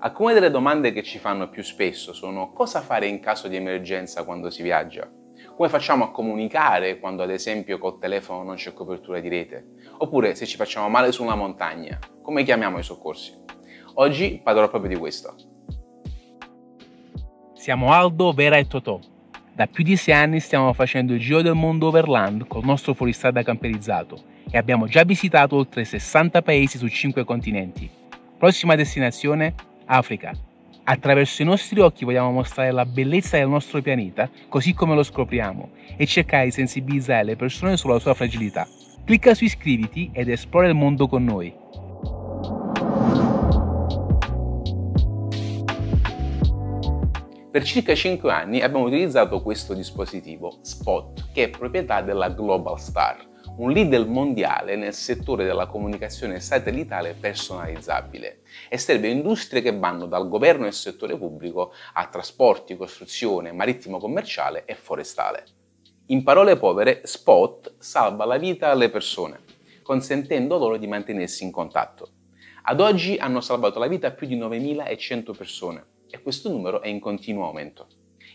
Alcune delle domande che ci fanno più spesso sono: cosa fare in caso di emergenza quando si viaggia? Come facciamo a comunicare quando ad esempio col telefono non c'è copertura di rete? Oppure se ci facciamo male su una montagna, come chiamiamo i soccorsi? Oggi parlerò proprio di questo. Siamo Aldo, Vera e Totò. Da più di 6 anni stiamo facendo il giro del mondo overland col nostro fuoristrada camperizzato e abbiamo già visitato oltre 60 paesi su 5 continenti. Prossima destinazione? Africa. Attraverso i nostri occhi vogliamo mostrare la bellezza del nostro pianeta così come lo scopriamo e cercare di sensibilizzare le persone sulla sua fragilità. Clicca su iscriviti ed esplora il mondo con noi. Per circa 5 anni abbiamo utilizzato questo dispositivo, Spot, che è proprietà della Globalstar, un leader mondiale nel settore della comunicazione satellitare personalizzabile, e serve industrie che vanno dal governo e il settore pubblico a trasporti, costruzione, marittimo commerciale e forestale. In parole povere, Spot salva la vita alle persone, consentendo loro di mantenersi in contatto. Ad oggi hanno salvato la vita a più di 9.100 persone e questo numero è in continuo aumento.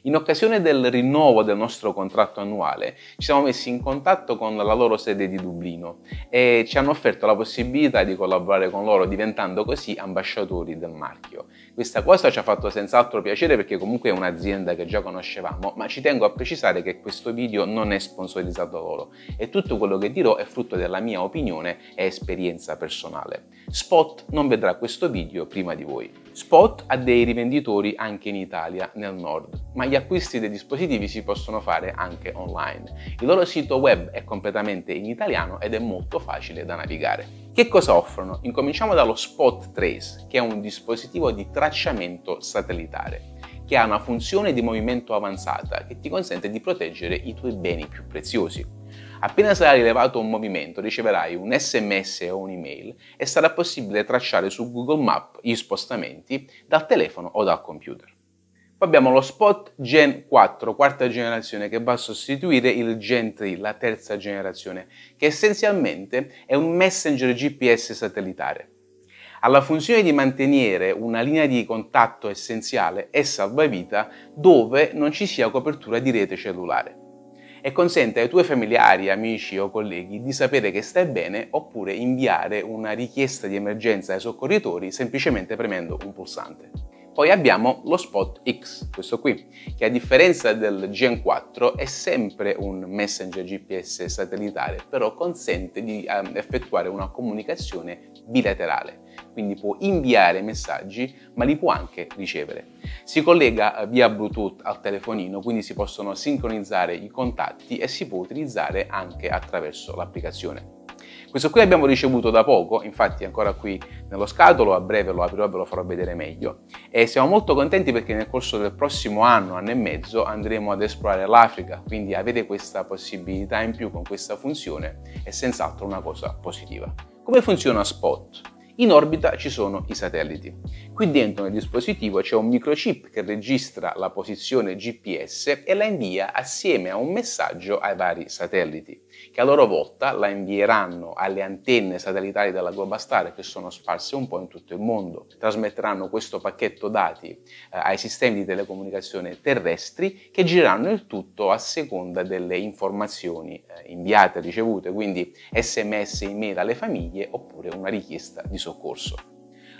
In occasione del rinnovo del nostro contratto annuale ci siamo messi in contatto con la loro sede di Dublino e ci hanno offerto la possibilità di collaborare con loro, diventando così ambasciatori del marchio. Questa cosa ci ha fatto senz'altro piacere perché comunque è un'azienda che già conoscevamo, ma ci tengo a precisare che questo video non è sponsorizzato da loro e tutto quello che dirò è frutto della mia opinione e esperienza personale. Spot non vedrà questo video prima di voi. Spot ha dei rivenditori anche in Italia, nel nord, ma gli acquisti dei dispositivi si possono fare anche online. Il loro sito web è completamente in italiano ed è molto facile da navigare. Che cosa offrono? Incominciamo dallo Spot Trace, che è un dispositivo di tracciamento satellitare, che ha una funzione di movimento avanzata che ti consente di proteggere i tuoi beni più preziosi. Appena sarà rilevato un movimento, riceverai un SMS o un'email e sarà possibile tracciare su Google Maps gli spostamenti dal telefono o dal computer. Poi abbiamo lo Spot Gen 4, quarta generazione, che va a sostituire il Gen 3, la terza generazione, che essenzialmente è un messenger GPS satellitare. Ha la funzione di mantenere una linea di contatto essenziale e salvavita dove non ci sia copertura di rete cellulare e consente ai tuoi familiari, amici o colleghi di sapere che stai bene oppure inviare una richiesta di emergenza ai soccorritori semplicemente premendo un pulsante. Poi abbiamo lo Spot X, questo qui, che a differenza del Gen 4 è sempre un messenger GPS satellitare, però consente di effettuare una comunicazione bilaterale. Quindi può inviare messaggi, ma li può anche ricevere. Si collega via Bluetooth al telefonino, quindi si possono sincronizzare i contatti e si può utilizzare anche attraverso l'applicazione. Questo qui l'abbiamo ricevuto da poco, infatti è ancora qui nello scatolo, a breve lo aprirò e ve lo farò vedere meglio. E siamo molto contenti perché nel corso del prossimo anno e mezzo andremo ad esplorare l'Africa, quindi avere questa possibilità in più con questa funzione è senz'altro una cosa positiva. Come funziona Spot? In orbita ci sono i satelliti. Qui dentro nel dispositivo c'è un microchip che registra la posizione GPS e la invia assieme a un messaggio ai vari satelliti, che a loro volta la invieranno alle antenne satellitari della Globalstar che sono sparse un po' in tutto il mondo. Trasmetteranno questo pacchetto dati ai sistemi di telecomunicazione terrestri che gireranno il tutto a seconda delle informazioni inviate e ricevute, quindi SMS, email alle famiglie oppure una richiesta di soccorso.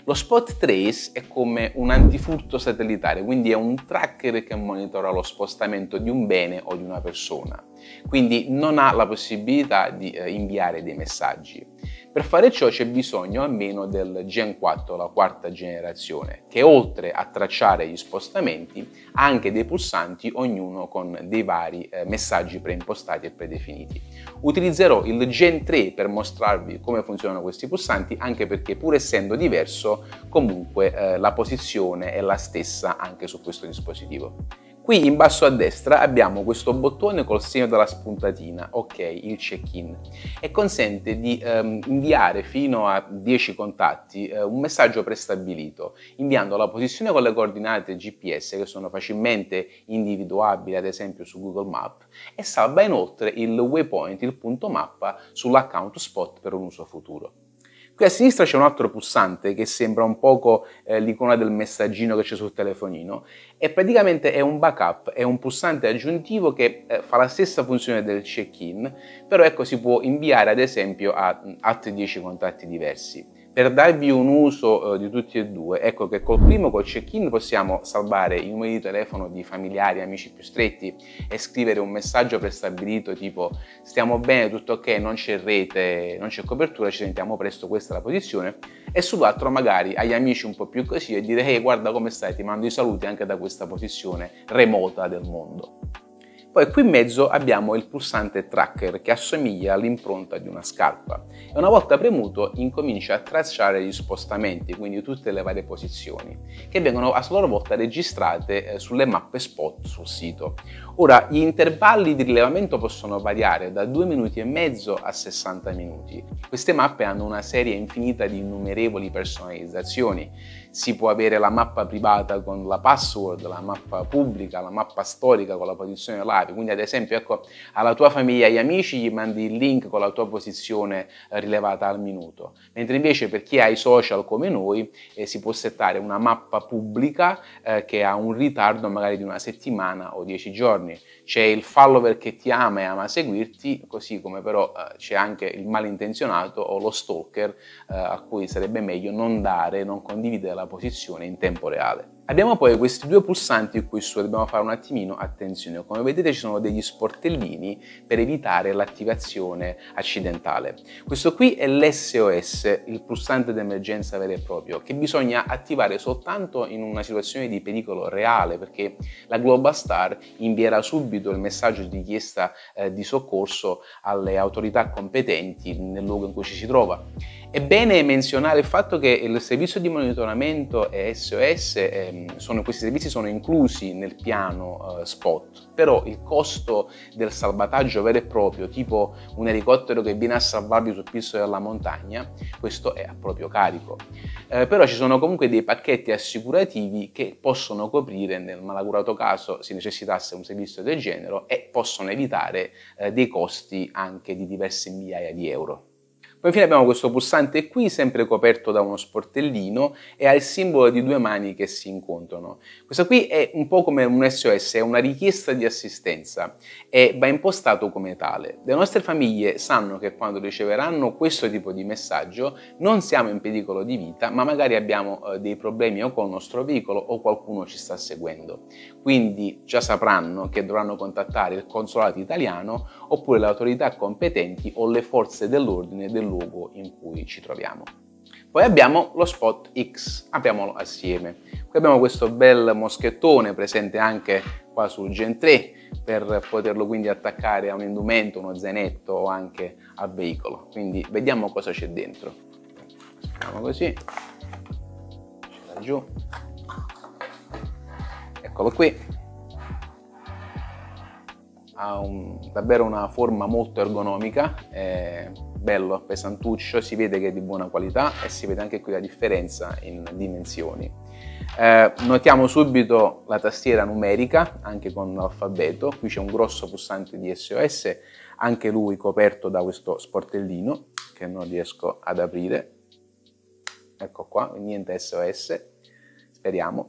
Lo Spot Trace è come un antifurto satellitare, quindi è un tracker che monitora lo spostamento di un bene o di una persona, quindi non ha la possibilità di inviare dei messaggi. Per fare ciò c'è bisogno almeno del Gen 4, la quarta generazione, che oltre a tracciare gli spostamenti ha anche dei pulsanti, ognuno con dei vari messaggi preimpostati e predefiniti. Utilizzerò il Gen 3 per mostrarvi come funzionano questi pulsanti, anche perché pur essendo diverso, comunque la posizione è la stessa anche su questo dispositivo. Qui in basso a destra abbiamo questo bottone col segno della spuntatina, ok, il check-in, e consente di inviare fino a 10 contatti un messaggio prestabilito, inviando la posizione con le coordinate GPS che sono facilmente individuabili ad esempio su Google Maps, e salva inoltre il waypoint, il punto mappa, sull'account Spot per un uso futuro. Qui a sinistra c'è un altro pulsante che sembra un poco l'icona del messaggino che c'è sul telefonino e praticamente è un backup, è un pulsante aggiuntivo che fa la stessa funzione del check-in, però ecco si può inviare ad esempio a altri 10 contatti diversi. Per darvi un uso di tutti e due, ecco che col primo, col check-in, possiamo salvare i numeri di telefono di familiari e amici più stretti e scrivere un messaggio prestabilito tipo stiamo bene, tutto ok, non c'è rete, non c'è copertura, ci sentiamo presto, questa è la posizione, e sull'altro magari agli amici un po' più così e dire hey guarda come stai, ti mando i saluti anche da questa posizione remota del mondo. Poi qui in mezzo abbiamo il pulsante tracker che assomiglia all'impronta di una scarpa e una volta premuto incomincia a tracciare gli spostamenti, quindi tutte le varie posizioni, che vengono a loro volta registrate sulle mappe spot sul sito. Ora, gli intervalli di rilevamento possono variare da 2 minuti e mezzo a 60 minuti. Queste mappe hanno una serie infinita di innumerevoli personalizzazioni. Si può avere la mappa privata con la password, la mappa pubblica, la mappa storica con la posizione live. Quindi ad esempio ecco, alla tua famiglia e agli amici gli mandi il link con la tua posizione rilevata al minuto. Mentre invece per chi ha i social come noi si può settare una mappa pubblica che ha un ritardo magari di una settimana o 10 giorni. C'è il follower che ti ama e ama seguirti, così come però c'è anche il malintenzionato o lo stalker a cui sarebbe meglio non dare, non condividere la posizione in tempo reale. Abbiamo poi questi due pulsanti qui su, dobbiamo fare un attimino attenzione. Come vedete ci sono degli sportellini per evitare l'attivazione accidentale. Questo qui è l'SOS, il pulsante d'emergenza vero e proprio, che bisogna attivare soltanto in una situazione di pericolo reale, perché la Global Star invierà subito il messaggio di richiesta di soccorso alle autorità competenti nel luogo in cui ci si trova. È bene menzionare il fatto che il servizio di monitoramento e SOS, questi servizi sono inclusi nel piano spot, però il costo del salvataggio vero e proprio, tipo un elicottero che viene a salvarvi sul piso della montagna, questo è a proprio carico. Però ci sono comunque dei pacchetti assicurativi che possono coprire nel malaugurato caso si necessitasse un servizio del genere e possono evitare dei costi anche di diverse migliaia di euro. Poi infine abbiamo questo pulsante qui, sempre coperto da uno sportellino e ha il simbolo di due mani che si incontrano. Questo qui è un po' come un SOS, è una richiesta di assistenza e va impostato come tale. Le nostre famiglie sanno che quando riceveranno questo tipo di messaggio non siamo in pericolo di vita, ma magari abbiamo dei problemi o col nostro veicolo o qualcuno ci sta seguendo. Quindi già sapranno che dovranno contattare il consolato italiano oppure le autorità competenti o le forze dell'ordine del luogo in cui ci troviamo. Poi abbiamo lo Spot X, apriamolo assieme. Qui abbiamo questo bel moschettone presente anche qua sul Gen 3 per poterlo quindi attaccare a un indumento, uno zainetto o anche al veicolo. Quindi vediamo cosa c'è dentro. Facciamo così, c'è giù, eccolo qui. Ha davvero una forma molto ergonomica, è bello, pesantuccio, si vede che è di buona qualità e si vede anche qui la differenza in dimensioni. Notiamo subito la tastiera numerica, anche con l'alfabeto, qui c'è un grosso pulsante di SOS, anche lui coperto da questo sportellino che non riesco ad aprire, ecco qua, niente SOS, speriamo,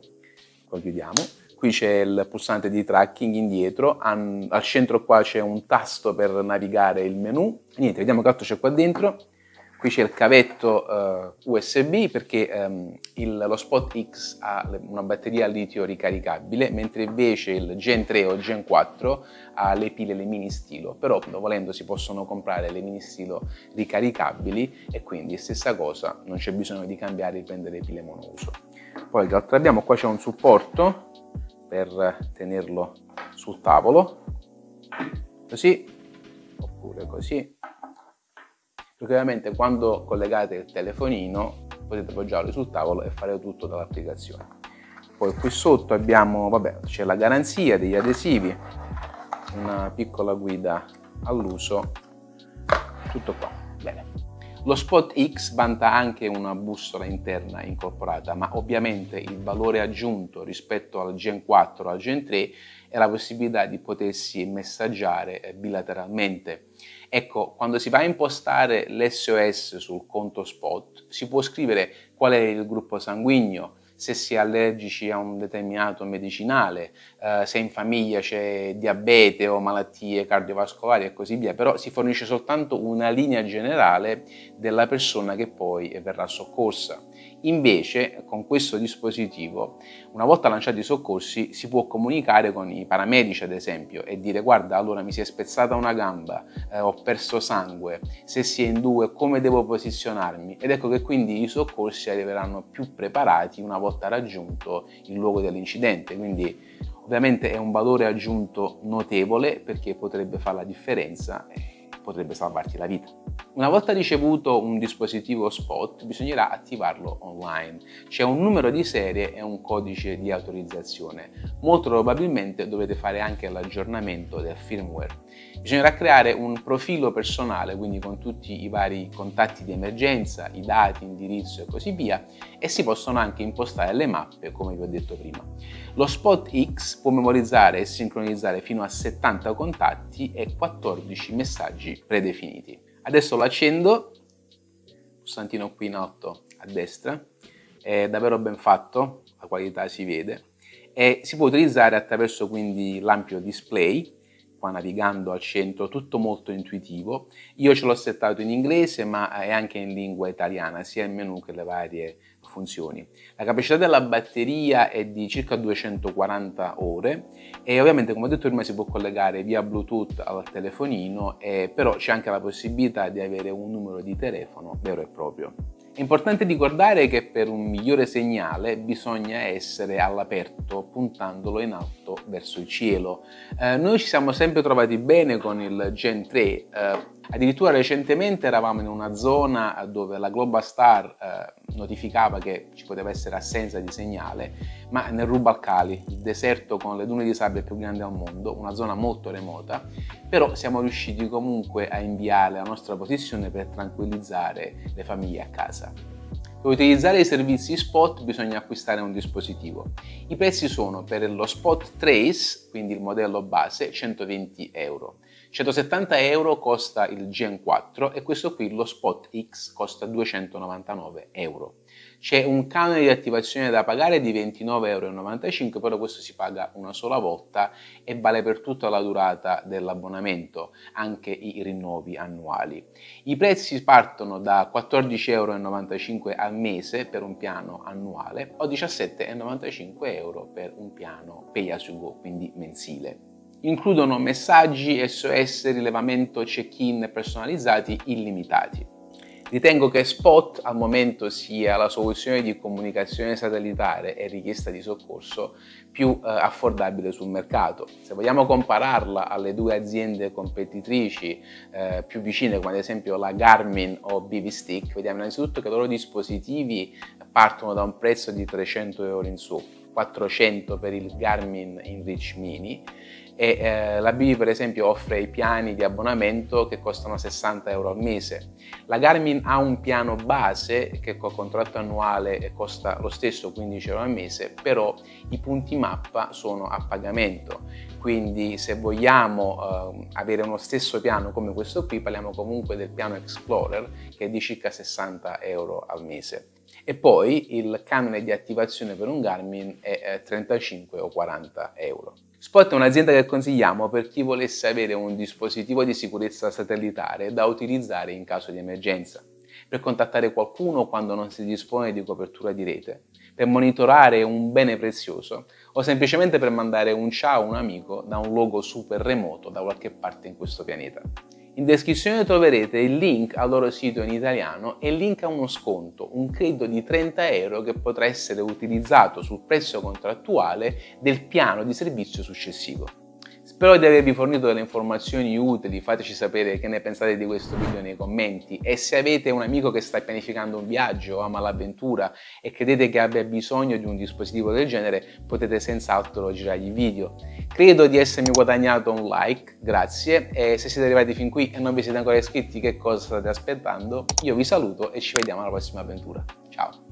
poi chiudiamo. Qui c'è il pulsante di tracking indietro, al centro qua c'è un tasto per navigare il menu. Niente, vediamo che altro c'è qua dentro. Qui c'è il cavetto USB perché lo Spot X ha una batteria a litio ricaricabile, mentre invece il Gen 3 o Gen 4 ha le pile, le mini stilo. Però volendo si possono comprare le mini stilo ricaricabili e quindi stessa cosa, non c'è bisogno di cambiare e prendere pile monouso. Poi che altro abbiamo? Qua c'è un supporto per tenerlo sul tavolo, così, oppure così, perché ovviamente quando collegate il telefonino potete appoggiarlo sul tavolo e fare tutto dall'applicazione. Poi qui sotto abbiamo, c'è la garanzia degli adesivi, una piccola guida all'uso, tutto qua. Bene. Lo Spot X vanta anche una bussola interna incorporata, ma ovviamente il valore aggiunto rispetto al Gen 4 al Gen 3 è la possibilità di potersi messaggiare bilateralmente. Ecco, quando si va a impostare l'SOS sul conto Spot, si può scrivere qual è il gruppo sanguigno, se si è allergici a un determinato medicinale, se in famiglia c'è diabete o malattie cardiovascolari e così via, però si fornisce soltanto una linea generale della persona che poi verrà soccorsa. Invece, con questo dispositivo, una volta lanciati i soccorsi, si può comunicare con i paramedici, ad esempio, e dire: guarda, allora mi si è spezzata una gamba, ho perso sangue, se si è in due come devo posizionarmi? Ed ecco che quindi i soccorsi arriveranno più preparati una volta raggiunto il luogo dell'incidente. Quindi ovviamente è un valore aggiunto notevole, perché potrebbe fare la differenza e potrebbe salvarti la vita. Una volta ricevuto un dispositivo Spot, bisognerà attivarlo online. C'è un numero di serie e un codice di autorizzazione. Molto probabilmente dovete fare anche l'aggiornamento del firmware. Bisognerà creare un profilo personale, quindi con tutti i vari contatti di emergenza, i dati, indirizzo e così via, e si possono anche impostare le mappe, come vi ho detto prima. Lo Spot X può memorizzare e sincronizzare fino a 70 contatti e 14 messaggi predefiniti. Adesso lo accendo, pulsantino qui in alto a destra, è davvero ben fatto, la qualità si vede, e si può utilizzare attraverso quindi l'ampio display, qua navigando al centro, tutto molto intuitivo. Io ce l'ho settato in inglese, ma è anche in lingua italiana, sia il menu che le varie funzioni. La capacità della batteria è di circa 240 ore e ovviamente, come ho detto prima, si può collegare via Bluetooth al telefonino, però c'è anche la possibilità di avere un numero di telefono vero e proprio. È importante ricordare che per un migliore segnale bisogna essere all'aperto, puntandolo in alto verso il cielo. Noi ci siamo sempre trovati bene con il Gen 3, addirittura recentemente eravamo in una zona dove la Global Star notificava che ci poteva essere assenza di segnale, ma nel Rubalcali, il deserto con le dune di sabbia più grandi al mondo, una zona molto remota, però siamo riusciti comunque a inviare la nostra posizione per tranquillizzare le famiglie a casa. Per utilizzare i servizi Spot bisogna acquistare un dispositivo. I prezzi sono: per lo Spot Trace, quindi il modello base, 120 euro. 170 euro costa il Gen 4 e questo qui, lo Spot X, costa 299 euro. C'è un canone di attivazione da pagare di 29,95 euro, però questo si paga una sola volta e vale per tutta la durata dell'abbonamento, anche i rinnovi annuali. I prezzi partono da 14,95 euro al mese per un piano annuale o 17,95 euro per un piano pay as you go, quindi mensile. Includono messaggi, SOS, rilevamento, check-in personalizzati illimitati. Ritengo che Spot al momento sia la soluzione di comunicazione satellitare e richiesta di soccorso più affordabile sul mercato. Se vogliamo compararla alle due aziende competitrici più vicine, come ad esempio la Garmin o BB-Stick, vediamo innanzitutto che i loro dispositivi partono da un prezzo di 300 euro in su, 400 per il Garmin InReach Mini, e la BB per esempio offre i piani di abbonamento che costano 60 euro al mese. La Garmin ha un piano base che col contratto annuale costa lo stesso, 15 euro al mese, però i punti mappa sono a pagamento, quindi se vogliamo avere uno stesso piano come questo qui, parliamo comunque del piano Explorer, che è di circa 60 euro al mese. E poi il canone di attivazione per un Garmin è 35 o 40 euro. Spot è un'azienda che consigliamo per chi volesse avere un dispositivo di sicurezza satellitare da utilizzare in caso di emergenza, per contattare qualcuno quando non si dispone di copertura di rete, per monitorare un bene prezioso o semplicemente per mandare un ciao a un amico da un luogo super remoto da qualche parte in questo pianeta. In descrizione troverete il link al loro sito in italiano e il link a uno sconto, un credito di 30 euro che potrà essere utilizzato sul prezzo contrattuale del piano di servizio successivo. Spero di avervi fornito delle informazioni utili, fateci sapere che ne pensate di questo video nei commenti e se avete un amico che sta pianificando un viaggio o ama l'avventura e credete che abbia bisogno di un dispositivo del genere, potete senz'altro girargli video. Credo di essermi guadagnato un like, grazie, e se siete arrivati fin qui e non vi siete ancora iscritti, che cosa state aspettando? Io vi saluto e ci vediamo alla prossima avventura. Ciao!